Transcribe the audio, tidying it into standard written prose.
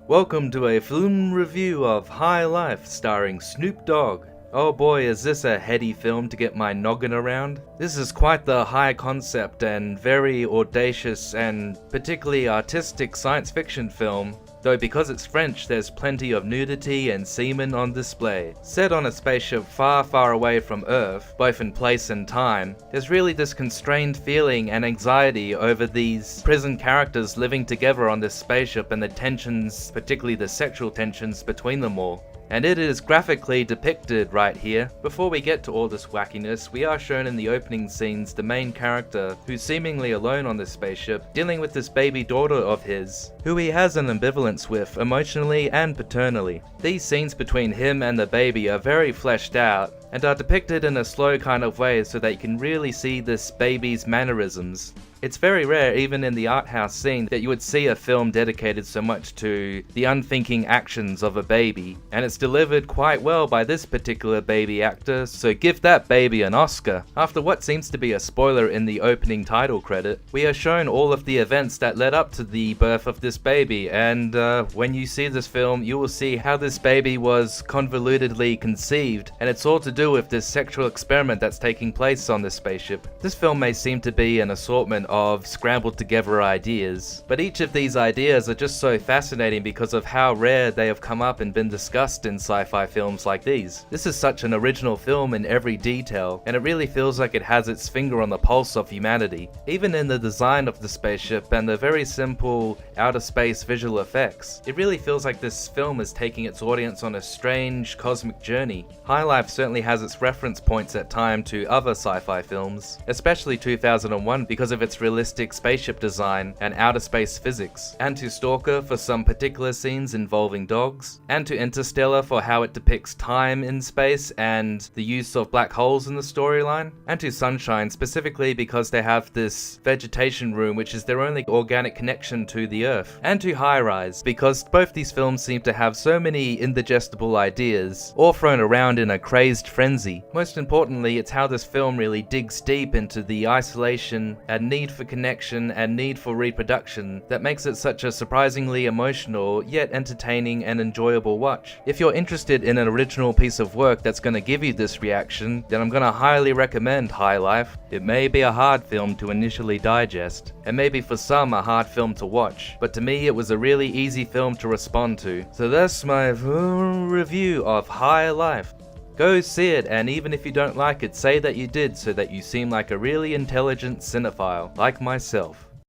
Welcome to a FLIM review of High Life starring Snoop Dogg. Oh boy, is this a heady film to get my noggin around. This is quite the high concept and very audacious and particularly artistic science fiction film. Though because it's French, there's plenty of nudity and semen on display. Set on a spaceship far, far away from Earth, both in place and time, there's really this constrained feeling and anxiety over these prison characters living together on this spaceship and the tensions, particularly the sexual tensions between them all. And it is graphically depicted right here. Before we get to all this wackiness, we are shown in the opening scenes the main character, who's seemingly alone on this spaceship, dealing with this baby daughter of his, who he has an ambivalence with, emotionally and paternally. These scenes between him and the baby are very fleshed out, and are depicted in a slow kind of way so that you can really see this baby's mannerisms. It's very rare, even in the art house scene, that you would see a film dedicated so much to the unthinking actions of a baby, and it's delivered quite well by this particular baby actor, so give that baby an Oscar. After what seems to be a spoiler in the opening title credit, we are shown all of the events that led up to the birth of this baby, and when you see this film, you will see how this baby was convolutedly conceived, and it's all to do with this sexual experiment that's taking place on this spaceship. This film may seem to be an assortment of scrambled together ideas, but each of these ideas are just so fascinating because of how rare they have come up and been discussed in sci-fi films like these. This is such an original film in every detail, and it really feels like it has its finger on the pulse of humanity, even in the design of the spaceship and the very simple outer space visual effects. It really feels like this film is taking its audience on a strange cosmic journey. High Life certainly has its reference points at time to other sci-fi films, especially 2001 because of its realistic spaceship design and outer space physics, and to Stalker for some particular scenes involving dogs, and to Interstellar for how it depicts time in space and the use of black holes in the storyline, and to Sunshine specifically because they have this vegetation room which is their only organic connection to the Earth, and to High Rise because both these films seem to have so many indigestible ideas, all thrown around in a crazed frenzy. Most importantly, it's how this film really digs deep into the isolation and need for connection and need for reproduction that makes it such a surprisingly emotional yet entertaining and enjoyable watch. If you're interested in an original piece of work that's going to give you this reaction, then I'm going to highly recommend High Life. It may be a hard film to initially digest, and maybe for some a hard film to watch, but to me it was a really easy film to respond to. So that's my review of High Life. Go see it, and even if you don't like it, say that you did so that you seem like a really intelligent cinephile, like myself.